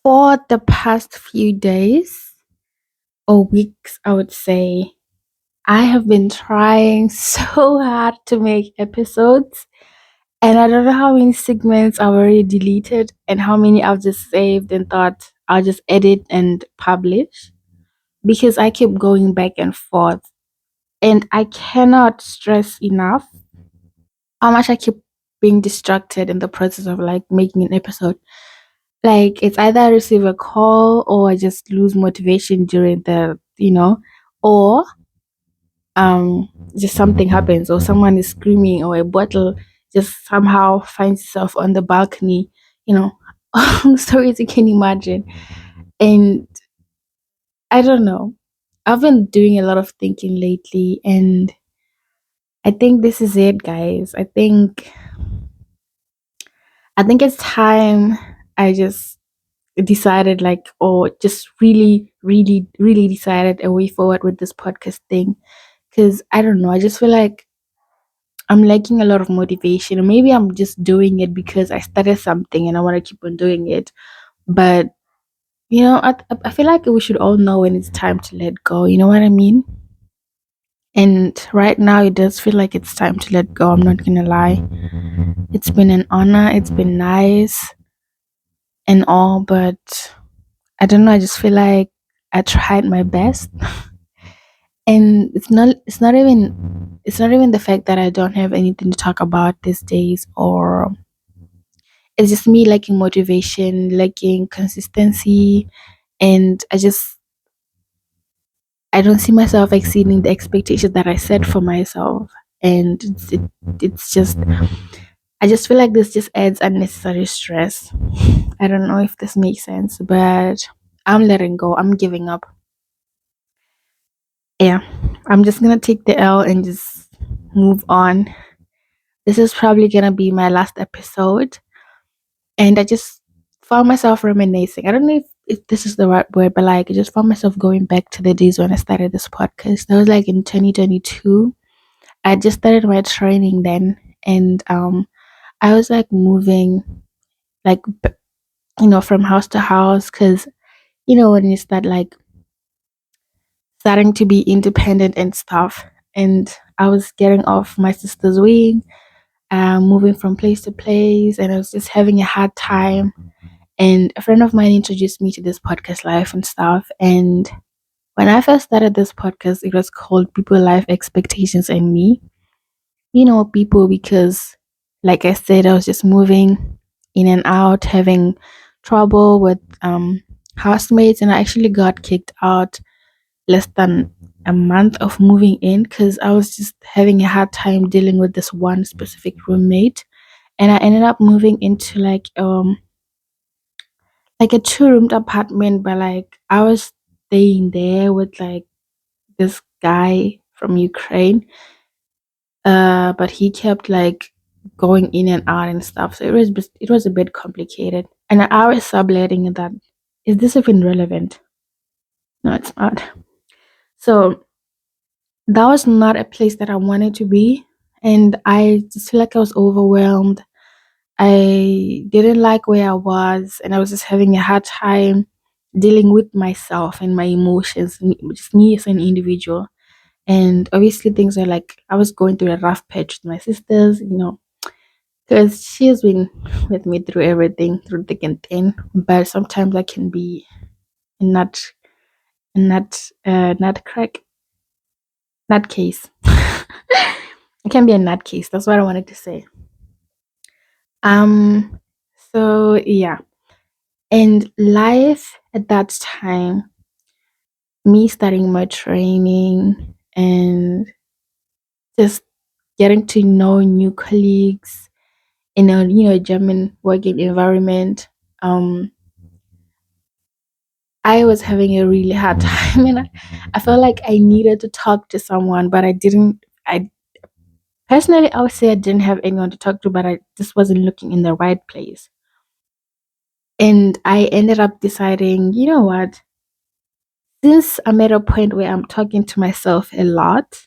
For the past few days or weeks, I would say, I have been trying so hard to make episodes, and I don't know how many segments I've already deleted and how many I've just saved and thought I'll just edit and publish because I keep going back and forth. And I cannot stress enough how much I keep being distracted in the process of like making an episode. Like it's either I receive a call or I just lose motivation during or just something happens or someone is screaming or a bottle just somehow finds itself on the balcony, you know, all the stories you can imagine. And I don't know. I've been doing a lot of thinking lately and I think this is it, guys. I think it's time I just decided like or just really really really decided a way forward with this podcast thing because I don't know, I just feel like I'm lacking a lot of motivation, or maybe I'm just doing it because I started something and I want to keep on doing it. But I feel like we should all know when it's time to let go, you know what I mean? And right now it does feel like it's time to let go, I'm not gonna lie. It's been an honor, it's been nice and all, but I don't know, I just feel like I tried my best. And it's not even the fact that I don't have anything to talk about these days, or it's just me lacking motivation, lacking consistency, and I don't see myself exceeding the expectations that I set for myself. And it's just I just feel like this just adds unnecessary stress. I don't know if this makes sense, but I'm letting go. I'm giving up. Yeah, I'm just gonna take the L and just move on. This is probably gonna be my last episode, and I just found myself reminiscing. I don't know if this is the right word, but like I just found myself going back to the days when I started this podcast. That was like in 2022. I just started my training then, and I was like moving like from house to house because when you start like starting to be independent and stuff, and I was getting off my sister's wing, moving from place to place, and I was just having a hard time. And a friend of mine introduced me to this podcast life and stuff. And when I first started this podcast, it was called People Life Expectations and Me. People, because like I said, I was just moving in and out, having trouble with housemates, and I actually got kicked out less than a month of moving in because I was just having a hard time dealing with this one specific roommate. And I ended up moving into like a two-roomed apartment, but like I was staying there with like this guy from Ukraine. But he kept like going in and out and stuff, so it was a bit complicated. And I was subletting that. Is this even relevant? No, it's not. So that was not a place that I wanted to be, and I just feel like I was overwhelmed. I didn't like where I was, and I was just having a hard time dealing with myself and my emotions, just me as an individual. And obviously, things are like I was going through a rough patch with my sisters, because she has been with me through everything, through thick and thin. But sometimes I can be a nut crack, nut case. It can be a nut case. That's what I wanted to say. Um. So yeah, and life at that time, me starting my training and just getting to know new colleagues in a German working environment. Um, I was having a really hard time, and I felt like I needed to talk to someone, but I didn't. I personally, I would say I didn't have anyone to talk to, but I just wasn't looking in the right place. And I ended up deciding, you know what? Since I'm at a point where I'm talking to myself a lot,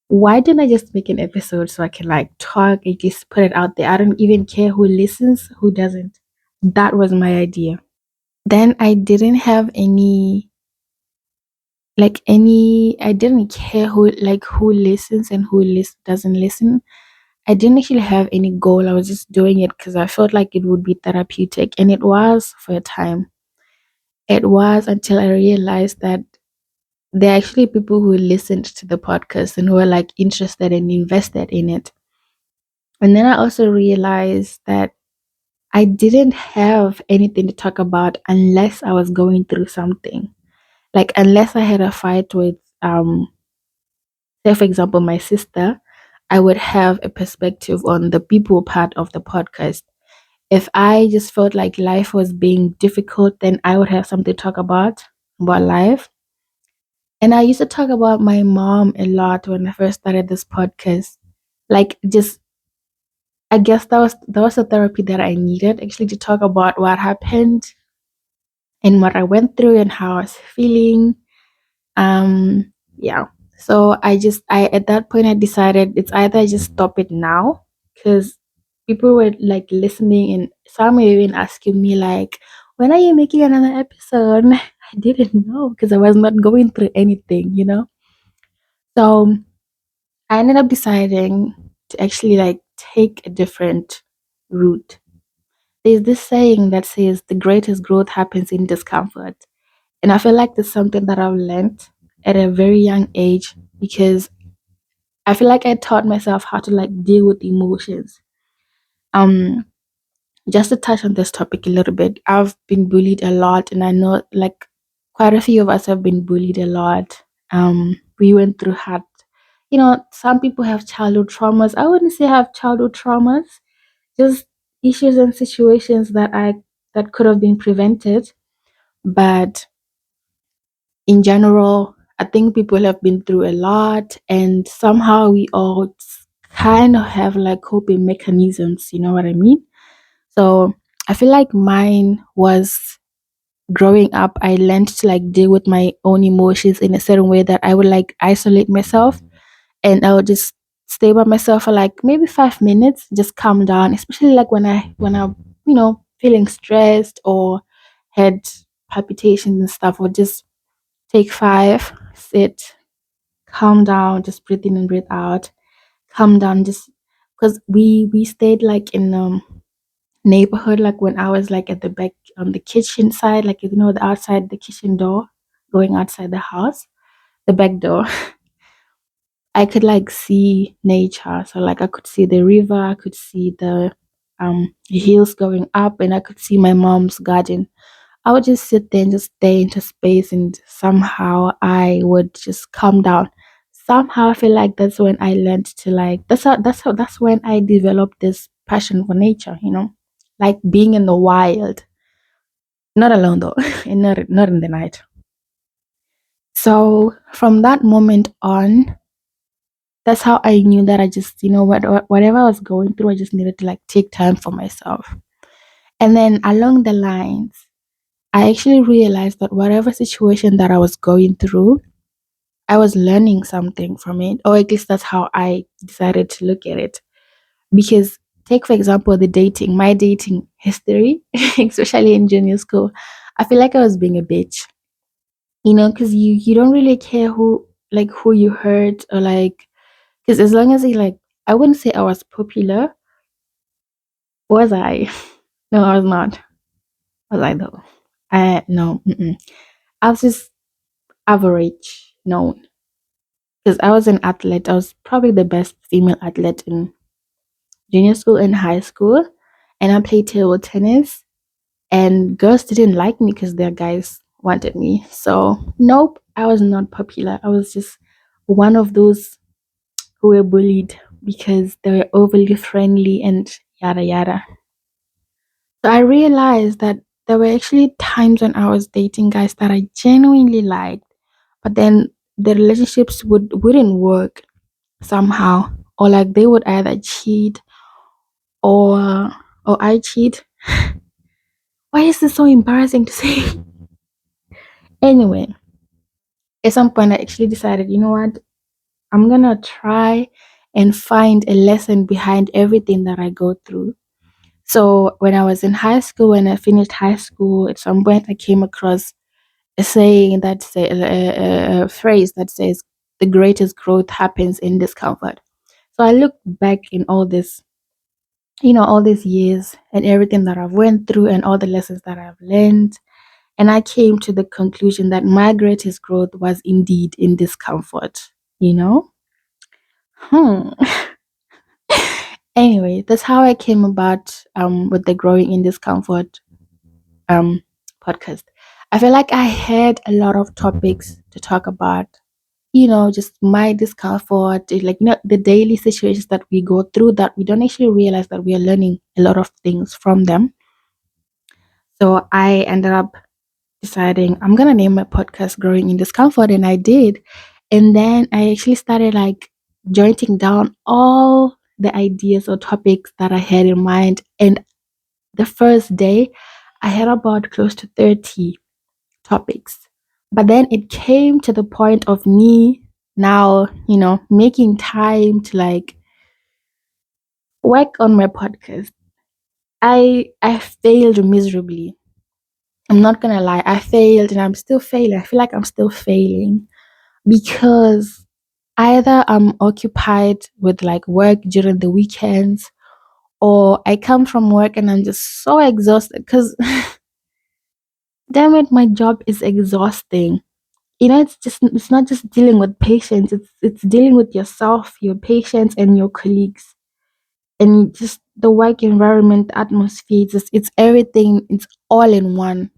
why didn't I just make an episode so I can like talk and just put it out there? I don't even care who listens, who doesn't. That was my idea. Then I didn't have any I didn't care who listens and doesn't listen. I didn't actually have any goal. I was just doing it because I felt like it would be therapeutic, and it was for a time. It was until I realized that there are actually people who listened to the podcast and who are like interested and invested in it. And then I also realized that I didn't have anything to talk about unless I was going through something. Like unless I had a fight with say for example my sister, I would have a perspective on the people part of the podcast. If I just felt like life was being difficult, then I would have something to talk about life. And I used to talk about my mom a lot when I first started this podcast. Like just I guess that was the therapy that I needed actually, to talk about what happened and what I went through and how I was feeling. Yeah. So I at that point I decided it's either I just stop it now, because people were like listening and some were even asking me like, when are you making another episode? I didn't know because I was not going through anything. So I ended up deciding to actually like take a different route. There's this saying that says the greatest growth happens in discomfort. And I feel like that's something that I've learned at a very young age, because I feel like I taught myself how to like deal with emotions. Um, just to touch on this topic a little bit, I've been bullied a lot, and I know like quite a few of us have been bullied a lot. We went through hard, some people have childhood traumas. I wouldn't say I have childhood traumas, just issues and situations that could have been prevented. But in general, I think people have been through a lot, and somehow we all kind of have like coping mechanisms, you know what I mean? So I feel like mine was growing up, I learned to like deal with my own emotions in a certain way that I would like isolate myself, and I would just stay by myself for like maybe 5 minutes, just calm down, especially like when I feeling stressed or had palpitations and stuff, or just take five, sit, calm down, just breathe in and breathe out, calm down, just because we stayed like in neighborhood, like when I was like at the back on the kitchen side, like the outside the kitchen door, going outside the house, the back door, I could like see nature. So like I could see the river, I could see the hills going up, and I could see my mom's garden. I would just sit there and just stay into space, and somehow I would just calm down. Somehow I feel like that's when I learned to like that's when I developed this passion for nature, like being in the wild. Not alone though, and not in the night. So from that moment on, that's how I knew that I just, whatever I was going through, I just needed to like take time for myself. And then along the lines, I actually realized that whatever situation that I was going through, I was learning something from it, or at least that's how I decided to look at it. Because, take for example, my dating history, especially in junior school, I feel like I was being a bitch, because you don't really care who you hurt, or like, because as long as I wouldn't say I was popular. Was I? No, I was not. Was I though? No. Mm-mm. I was just average known, because I was an athlete. I was probably the best female athlete in junior school and high school, and I played table tennis. And girls didn't like me because their guys wanted me. So nope, I was not popular. I was just one of those who were bullied because they were overly friendly and yada yada. So I realized that there were actually times when I was dating guys that I genuinely liked, but then the relationships wouldn't work somehow, or like they would either cheat or I cheat. Why is this so embarrassing to say? Anyway, at some point I actually decided, you know what? I'm gonna try and find a lesson behind everything that I go through. So when I was in high school, when I finished high school, at some point I came across a saying that say a phrase that says the greatest growth happens in discomfort. So I look back in all this, all these years and everything that I've went through and all the lessons that I've learned, and I came to the conclusion that my greatest growth was indeed in discomfort. You know. Hmm. Anyway, that's how I came about with the growing in discomfort um podcast. I feel like I had a lot of topics to talk about, just my discomfort, like the daily situations that we go through that we don't actually realize that we are learning a lot of things from them. So I ended up deciding I'm gonna name my podcast Growing in Discomfort, and I did. And then I actually started like jotting down all the ideas or topics that I had in mind. And the first day I had about close to 30 topics. But then it came to the point of me now, making time to like work on my podcast. I failed miserably. I'm not gonna lie, I failed and I'm still failing. I feel like I'm still failing because either I'm occupied with like work during the weekends, or I come from work and I'm just so exhausted because damn it, my job is exhausting. It's not just dealing with patients, it's dealing with yourself, your patients and your colleagues, and just the work environment, the atmosphere, it's everything, it's all in one.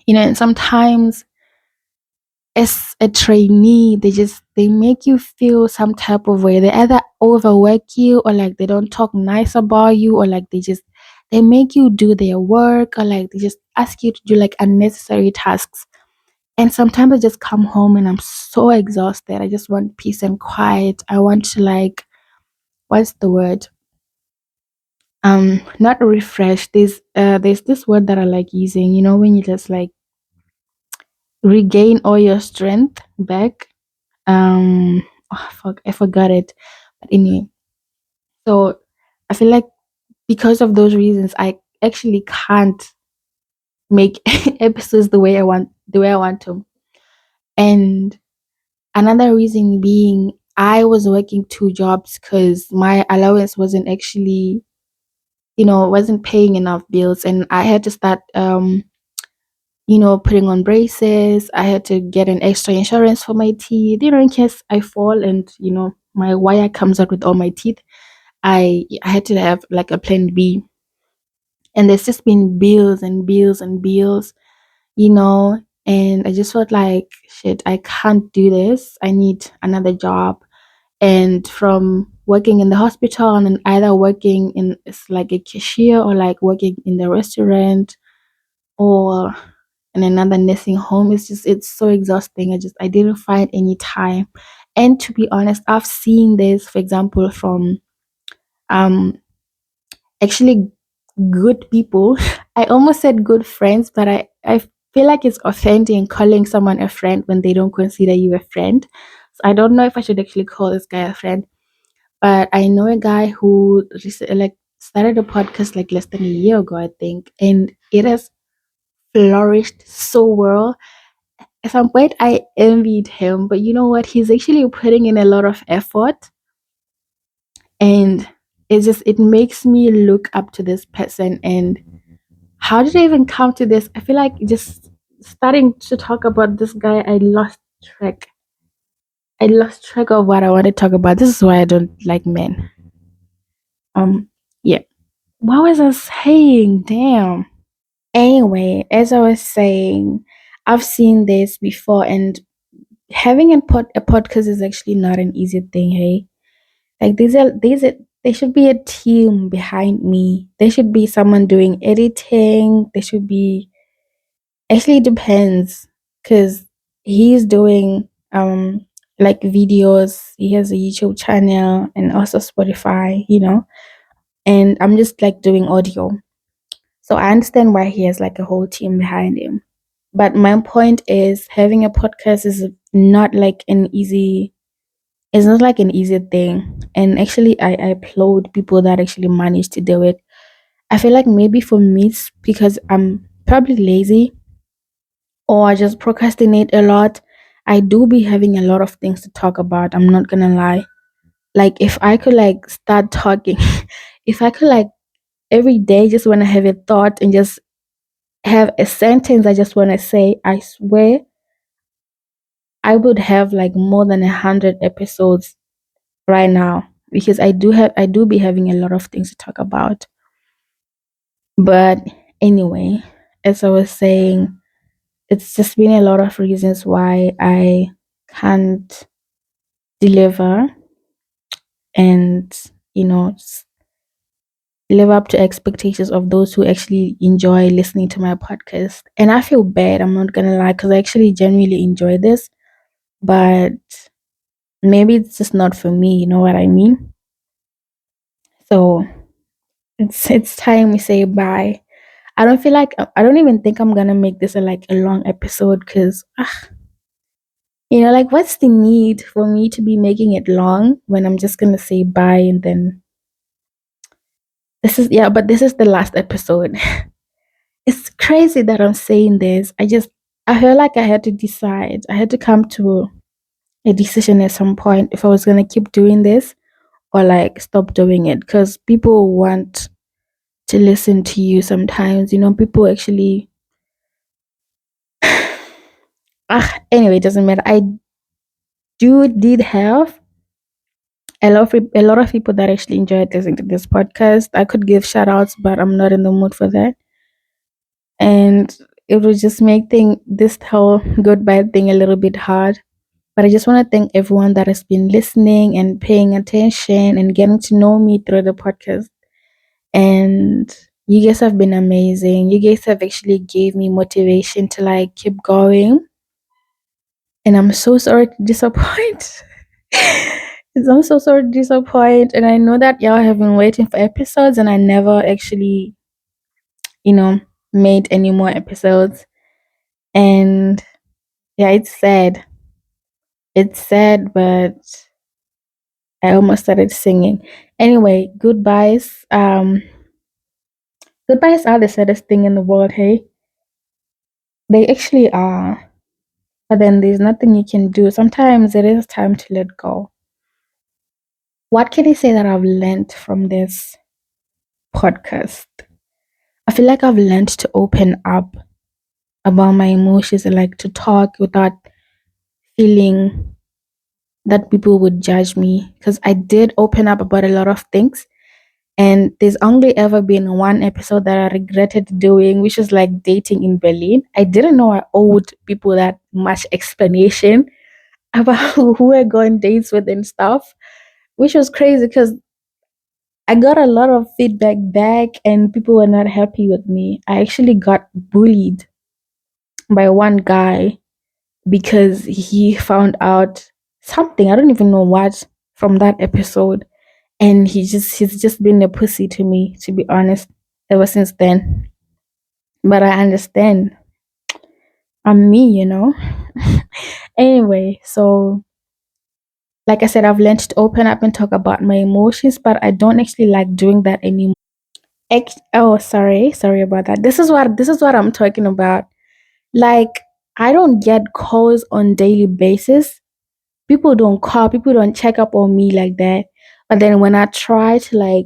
And sometimes as a trainee, they make you feel some type of way. They either overwork you, or like they don't talk nice about you, or like they make you do their work, or like they just ask you to do like unnecessary tasks. And sometimes I just come home and I'm so exhausted. I just want peace and quiet. I want to like, what's the word? Not refresh. There's this word that I like using, when you just like regain all your strength back. Oh, fuck, I forgot it. But anyway, so I feel like because of those reasons, I actually can't make episodes the way I want to. And another reason being I was working two jobs because my allowance wasn't paying enough bills, and I had to start putting on braces. I had to get an extra insurance for my teeth, in case I fall and my wire comes out with all my teeth. I had to have like a plan B. And there's just been bills and bills and bills, you know, and I just felt like shit, I can't do this. I need another job. And from working in the hospital and either working in it's like a cashier, or like working in the restaurant, or in another nursing home, it's so exhausting. I didn't find any time. And to be honest, I've seen this, for example, from um actually good people. I almost said good friends, but I feel like it's offending calling someone a friend when they don't consider you a friend. So I don't know if I should actually call this guy a friend. But I know a guy who like started a podcast like less than a year ago, I think, and it has flourished so well. At some point, I envied him, but you know what? He's actually putting in a lot of effort, and it makes me look up to this person. And how did I even come to this? I feel like just starting to talk about this guy, I lost track. I lost track of what I want to talk about. This is why I don't like men. Yeah. What was I saying? Damn. Anyway, as I was saying, I've seen this before, and having a podcast is actually not an easy thing. Hey, like there should be a team behind me. There should be someone doing editing. There should be actually it depends because he's doing like videos. He has a YouTube channel and also Spotify. And I'm just like doing audio. So I understand why he has like a whole team behind him. But my point is having a podcast is not like an easy it's not like an easy thing. And actually I applaud people that actually manage to do it. I feel like maybe for me it's because I'm probably lazy or I just procrastinate a lot. I do be having a lot of things to talk about. I'm not gonna lie. Like if I could like start talking, if I could like every day just wanna have a thought and just have a sentence I just wanna say, I swear I would have like more than 100 episodes right now because I do be having a lot of things to talk about. But anyway, as I was saying, it's just been a lot of reasons why I can't deliver and live up to expectations of those who actually enjoy listening to my podcast. And I feel bad, I'm not gonna lie, because I actually genuinely enjoy this, but maybe it's just not for me, you know what I mean? So it's time we say bye. I don't even think I'm gonna make this a long episode because like what's the need for me to be making it long when I'm just gonna say bye and then but this is the last episode. It's crazy that I'm saying this. I feel like I had to decide. I had to come to a decision at some point if I was gonna keep doing this or like stop doing it because people want to listen to you sometimes. People actually anyway, it doesn't matter. I did have a lot of people that actually enjoyed listening to this podcast. I could give shout outs, but I'm not in the mood for that. And it would just make this whole goodbye thing a little bit hard. But I just want to thank everyone that has been listening and paying attention and getting to know me through the podcast. And you guys have been amazing. You guys have actually gave me motivation to like keep going. And I'm so sorry to disappoint. I'm so sorry to disappoint. And I know that y'all have been waiting for episodes and I never actually, you know, made any more episodes. And yeah, it's sad. It's sad, but I almost started singing. Anyway, goodbyes. Goodbyes are the saddest thing in the world, hey? They actually are. But then there's nothing you can do. Sometimes it is time to let go. What can I say that I've learned from this podcast? I feel like I've learned to open up about my emotions and like to talk without feeling that people would judge me. Because I did open up about a lot of things. And there's only ever been one episode that I regretted doing, which is like dating in Berlin. I didn't know I owed people that much explanation about who I go on dates with and stuff, which was crazy because I got a lot of feedback back and people were not happy with me. I actually got bullied by one guy because he found out something, I don't even know what, from that episode. And he's just been a pussy to me, to be honest, ever since then. But I understand. I'm me. Anyway, so like I said, I've learned to open up and talk about my emotions, but I don't actually like doing that anymore. Oh, sorry about that. This is what I'm talking about. Like, I don't get calls on daily basis. People don't call, people don't check up on me like that. But then when I try to like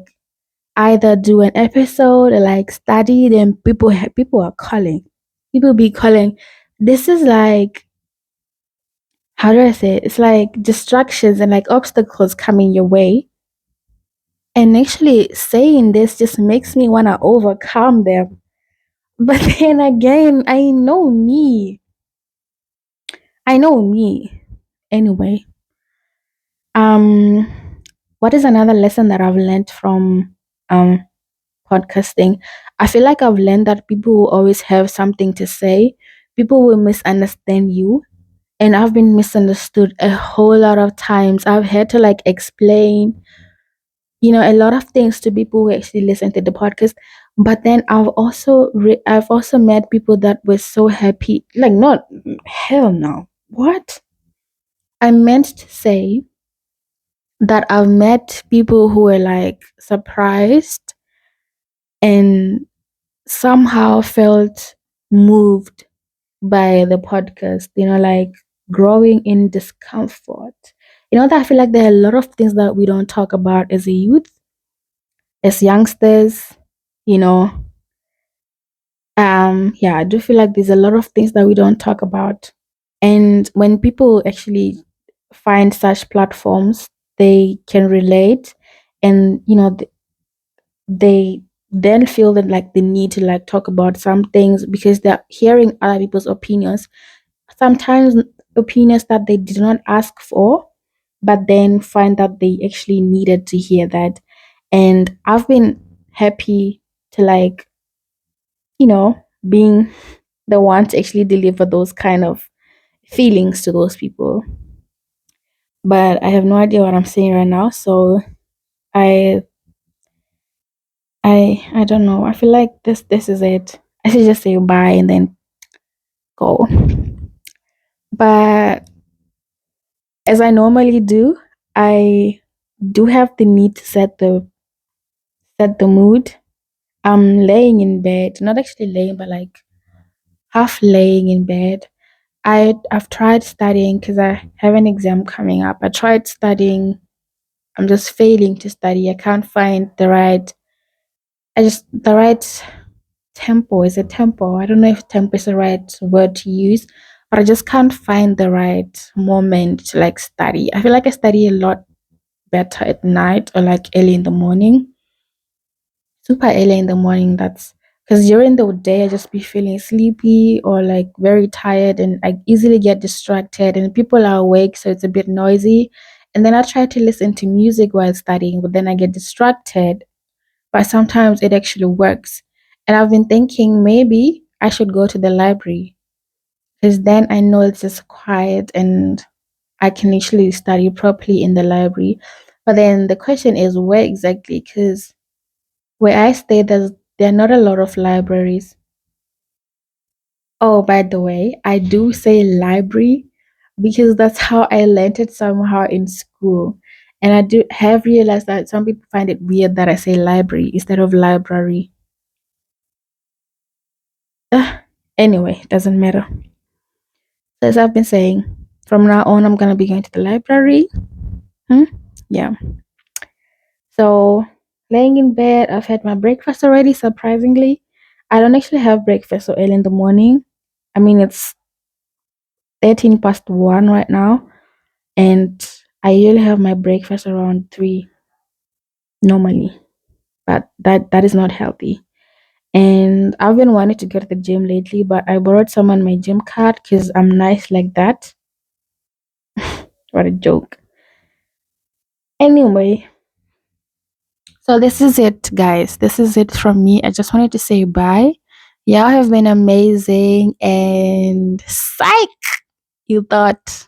either do an episode or like study, then people are calling. People be calling. This is like, how do I say it? It's like distractions and like obstacles coming your way. And actually saying this just makes me want to overcome them. But then again, I know me. I know me. Anyway, um, what is another lesson that I've learned from um podcasting? I feel like I've learned that people will always have something to say. People will misunderstand you. And I've been misunderstood a whole lot of times. I've had to like explain, a lot of things to people who actually listen to the podcast. But then I've also met people that were so happy. Like, not hell no. What? I meant to say that I've met people who were like surprised and somehow felt moved by the podcast, like growing in discomfort. That I feel like there are a lot of things that we don't talk about as a youth, as youngsters, you know. Yeah, I do feel like there's a lot of things that we don't talk about. And when people actually find such platforms, they can relate and they then feel that like they need to like talk about some things because they're hearing other people's opinions, sometimes opinions that they did not ask for, but then find that they actually needed to hear that. And I've been happy to like, being the one to actually deliver those kind of feelings to those people. But I have no idea what I'm saying right now, so I I don't know. I feel like this is it. I should just say bye and then go. But as I normally do, I do have the need to set the mood. I'm laying in bed, not actually laying, but like half laying in bed. I've tried studying because I have an exam coming up. I tried studying. I'm just failing to study. I can't find the right tempo. Is it tempo? I don't know if tempo is the right word to use, but I just can't find the right moment to like study. I feel like I study a lot better at night or like early in the morning, super early in the morning. That's because during the day I just be feeling sleepy or like very tired, and I easily get distracted, and people are awake, so it's a bit noisy. And then I try to listen to music while studying, but then I get distracted. But sometimes it actually works. And I've been thinking maybe I should go to the library because then I know it's just quiet and I can actually study properly in the library. But then the question is where exactly? Because where I stay, there are not a lot of libraries. Oh, by the way, I do say library because that's how I learned it somehow in school. And I do have realized that some people find it weird that I say library instead of library. Anyway, doesn't matter. So as I've been saying, from now on, I'm gonna be going to the library. Hmm? Yeah. So laying in bed, I've had my breakfast already. Surprisingly, I don't actually have breakfast so early in the morning. I mean, it's 13 past 1 right now, and I usually have my breakfast around 3 normally, but that is not healthy. And I've been wanting to go to the gym lately, but I borrowed someone my gym card because I'm nice like that. What a joke. Anyway, so this is it, guys. This is it from me. I just wanted to say bye. Y'all have been amazing, and psych, you thought